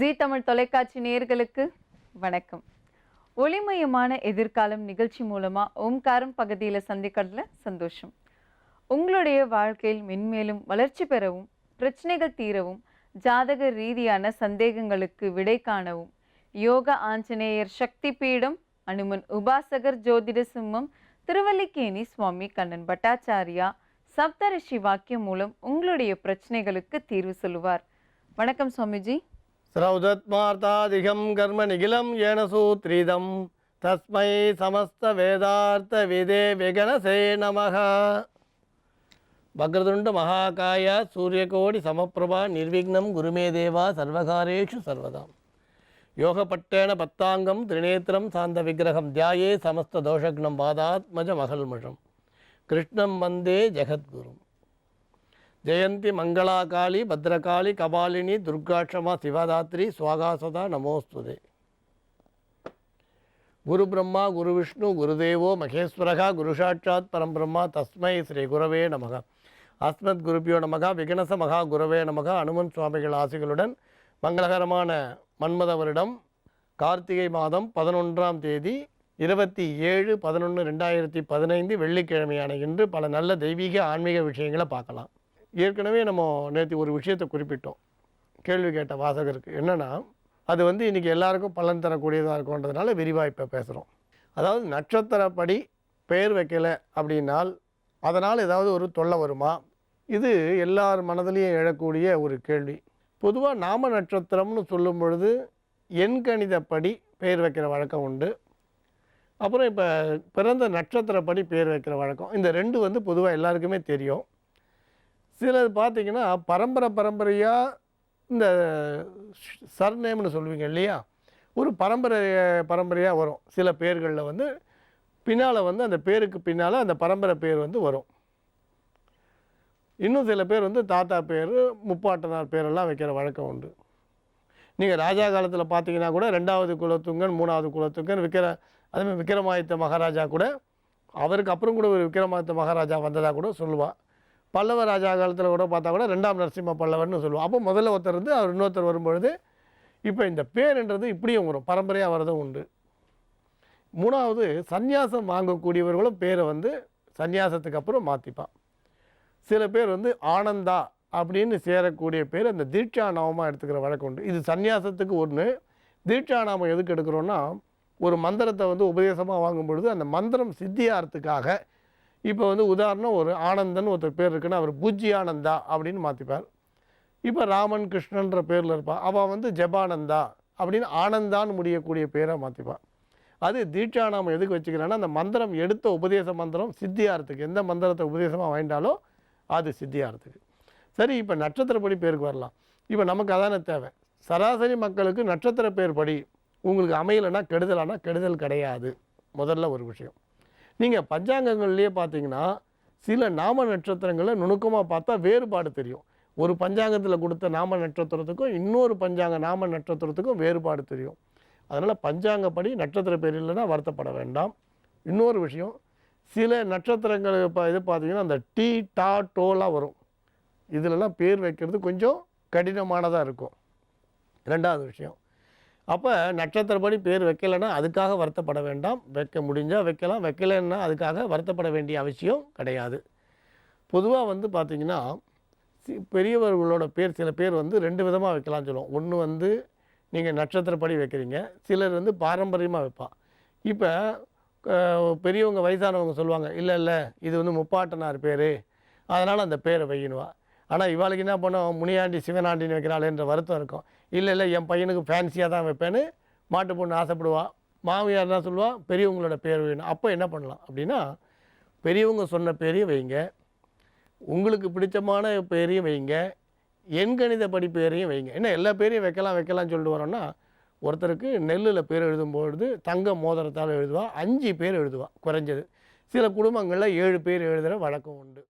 ஜீ தமிழ் தொலைக்காட்சி நேயர்களுக்கு வணக்கம். ஒளிமயமான எதிர்காலம் நிகழ்ச்சி மூலமா ஓம்காரம் பகுதியில் சந்திக்கிறதுல சந்தோஷம். உங்களுடைய வாழ்க்கையில் மென்மேலும் வளர்ச்சி பெறவும், பிரச்சனைகள் தீரவும், ஜாதக ரீதியான சந்தேகங்களுக்கு விடை காணவும் யோக ஆஞ்சநேயர் சக்தி பீடம், அனுமன் உபாசகர் ஜோதிட சிம்மம், திருவல்லிக்கேணி சுவாமி கண்ணன் பட்டாச்சாரியா சப்தரிஷி வாக்கியம் மூலம் உங்களுடைய பிரச்சனைகளுக்கு தீர்வு சொல்லுவார். வணக்கம் சுவாமிஜி. ஸ்ரௌதத்மார்த்தாதிகம் கர்ம நிகிலம் ஏன சூத்ரிதம் தஸ்மை சமஸ்த வேதார்த்த விதே விகனசே நமஹ. வக்ரதுண்ட மகாகாய சூரியகோடி சமப்பிரபா நிர்விக்னம் குருமே தேவா சர்வகாரேஷு சர்வதாம். யோகப்பட்டேன பத்தாங்கம் திரிநேத்திரம் சாந்த விக்கிரகம் தியாயே சமஸ்த தோஷக்னம் பாதாத்மஜ மகல்மஷம் கிருஷ்ணம் வந்தே ஜெகத்குரும். ஜெயந்தி மங்களாகாளி பத்ரகாளி கபாலினி துர்காட்சமா சிவதாத்ரி சுவாகாசதா நமோஸ்துதே. குரு பிரம்மா குரு விஷ்ணு குருதேவோ மகேஸ்வரகா குரு சாட்சாத் பரம்பிரம்மா தஸ்மை ஸ்ரீ குரவே நமக. அஸ்மத் குருபியோ நமக. விகனச மகா குரவே நமக. அனுமன் சுவாமிகள் ஆசிகளுடன் மங்களகரமான மன்மத வருடம் கார்த்திகை மாதம் 11ஆம் தேதி 27/11/2015 வெள்ளிக்கிழமையான இன்று பல நல்ல தெய்வீக ஆன்மீக விஷயங்களை பார்க்கலாம். ஏற்கனவே நம்ம நேற்று ஒரு விஷயத்தை குறிப்பிட்டோம். கேள்வி கேட்ட வாசகருக்கு என்னென்னா, அது இன்றைக்கி எல்லாருக்கும் பலன் தரக்கூடியதாக இருக்குன்றதுனால விரிவாக இப்போ பேசுகிறோம். அதாவது நட்சத்திரப்படி பெயர் வைக்கலை அப்படின்னால் அதனால் ஏதாவது ஒரு தொல்லை வருமா? இது எல்லார் மனதிலையும் எழக்கூடிய ஒரு கேள்வி. பொதுவாக நாம நட்சத்திரம்னு சொல்லும் பொழுது எண்கணிதப்படி பெயர் வைக்கிற வழக்கம் உண்டு. அப்புறம் இப்போ பிறந்த நட்சத்திரப்படி பெயர் வைக்கிற வழக்கம். இந்த ரெண்டு பொதுவாக எல்லாருக்குமே தெரியும். சிலது பார்த்திங்கன்னா பரம்பரையாக இந்த சர்நேம்னு சொல்லுவீங்க இல்லையா, ஒரு பரம்பரையாக வரும். சில பேர்களில் பின்னால் அந்த பேருக்கு பின்னால் அந்த பரம்பரை பேர் வரும். இன்னும் சில பேர் தாத்தா பேர் முப்பாட்டனார் பேரெல்லாம் வைக்கிற வழக்கம் உண்டு. நீங்கள் ராஜா காலத்தில் பார்த்தீங்கன்னா கூட 2வது குலத்துங்கன் 3வது குலத்துங்கன் அதேமாதிரி விக்ரமாதித்த மகாராஜா கூட, அவருக்கு அப்புறம் கூட ஒரு விக்ரமாதித்த மகாராஜா வந்ததாக கூட சொல்லுவாள். பல்லவ ராஜா காலத்தில் கூட பார்த்தா கூட 2ஆம் நரசிம்ம பல்லவர்னு சொல்லுவோம். அப்போ முதல்ல ஒருத்தர் அவர் இன்னொருத்தர் வரும்பொழுது இப்போ இந்த பேருன்றது இப்படியும் வரும், பரம்பரையாக வரதும் உண்டு. 3வது சந்நியாசம் வாங்கக்கூடியவர்களும் பேரை சந்நியாசத்துக்கு அப்புறம் மாற்றிப்பான். சில பேர் ஆனந்தா அப்படின்னு சேரக்கூடிய பேர் அந்த தீட்சாநாமமாக எடுத்துக்கிற வழக்கம் உண்டு. இது சந்நியாசத்துக்கு ஒன்று. தீட்சாநாமம் எதுக்கு எடுக்கிறோன்னா, ஒரு மந்திரத்தை உபதேசமாக வாங்கும் பொழுது அந்த மந்திரம் சித்தியாகிறதுக்காக. இப்போ உதாரணம், ஒரு ஆனந்தன் ஒருத்தர் பேர் இருக்குன்னா அவர் பூஜ்யானந்தா அப்படின்னு மாற்றிப்பார். இப்போ ராமன் கிருஷ்ணன்ற பேரில் இருப்பாள், அவள் ஜபானந்தா அப்படின்னு ஆனந்தான்னு முடியக்கூடிய பேரை மாற்றிப்பாள். அது தீட்சாநாமம் எதுக்கு வச்சுக்கிறான்னா, அந்த மந்திரம் எடுத்த உபதேச மந்திரம் சித்தியாகிறதுக்கு. எந்த மந்திரத்தை உபதேசமாக வாங்கிட்டாலோ அது சித்தியாகிறதுக்கு. சரி, இப்போ நட்சத்திரப்படி பேருக்கு வரலாம். இப்போ நமக்கு அதான தேவை. சராசரி மக்களுக்கு நட்சத்திர பேர் படி உங்களுக்கு அமையலைன்னா கெடுதலானா கெடுதல் கிடையாது. முதல்ல ஒரு விஷயம், நீங்கள் பஞ்சாங்கங்கள்லேயே பார்த்தீங்கன்னா சில நாம நட்சத்திரங்களை நுணுக்கமாக பார்த்தா வேறுபாடு தெரியும். ஒரு பஞ்சாங்கத்தில் கொடுத்த நாம நட்சத்திரத்துக்கும் இன்னொரு பஞ்சாங்க நாம நட்சத்திரத்துக்கும் வேறுபாடு தெரியும். அதனால் பஞ்சாங்கப்படி நட்சத்திர பேர் இல்லைன்னா வருத்தப்பட வேண்டாம். இன்னொரு விஷயம், சில நட்சத்திரங்கள் இது பார்த்தீங்கன்னா அந்த டீ டா டோலாம் வரும். இதிலெல்லாம் பேர் வைக்கிறது கொஞ்சம் கடினமானதாக இருக்கும். 2வது விஷயம், அப்போ நட்சத்திரப்படி பேர் வைக்கலைன்னா அதுக்காக வருத்தப்பட வேண்டாம். வைக்க முடிஞ்சால் வைக்கலாம், வைக்கலைன்னா அதுக்காக வருத்தப்பட வேண்டிய அவசியம் கிடையாது. பொதுவாக பார்த்திங்கன்னா பெரியவர்களோட பேர் சில பேர் 2 விதமாக வைக்கலாம்னு சொல்லுவோம். ஒன்று நீங்கள் நட்சத்திரப்படி வைக்கிறீங்க, சிலர் பாரம்பரியமாக வைப்பான். இப்போ பெரியவங்க வயசானவங்க சொல்லுவாங்க, இல்லை இது முப்பாட்டனார் பேர், அதனால் அந்த பேரை வைக்கணுவா. ஆனால் இவாளுக்கு என்ன பண்ணோம், முனியாண்டி சிவனாண்டின்னு வைக்கிறாளேன்ற வருத்தம் இருக்கும். இல்லை என் பையனுக்கு ஃபேன்சியாக தான் வைப்பேன்னு மாட்டு பொண்ணு ஆசைப்படுவா. மாமியார் தான் சொல்லுவாள், பெரியவங்களோட பேர் வேணும். அப்போ என்ன பண்ணலாம் அப்படின்னா, பெரியவங்க சொன்ன பேரையும் வைங்க, உங்களுக்கு பிடிச்சமான பேரையும் வைங்க, எண்கணிதப்படி பேரையும் வைங்க. என்ன எல்லா பேரையும் வைக்கலாம்னு சொல்லிட்டு வரோன்னா, ஒருத்தருக்கு நெல்லில் பேர் எழுதும்பொழுது தங்க மோதிரத்தால் எழுதுவா, 5 பேர் எழுதுவா குறைஞ்சது. சில குடும்பங்களில் 7 பேர் எழுதுகிற வழக்கம் உண்டு.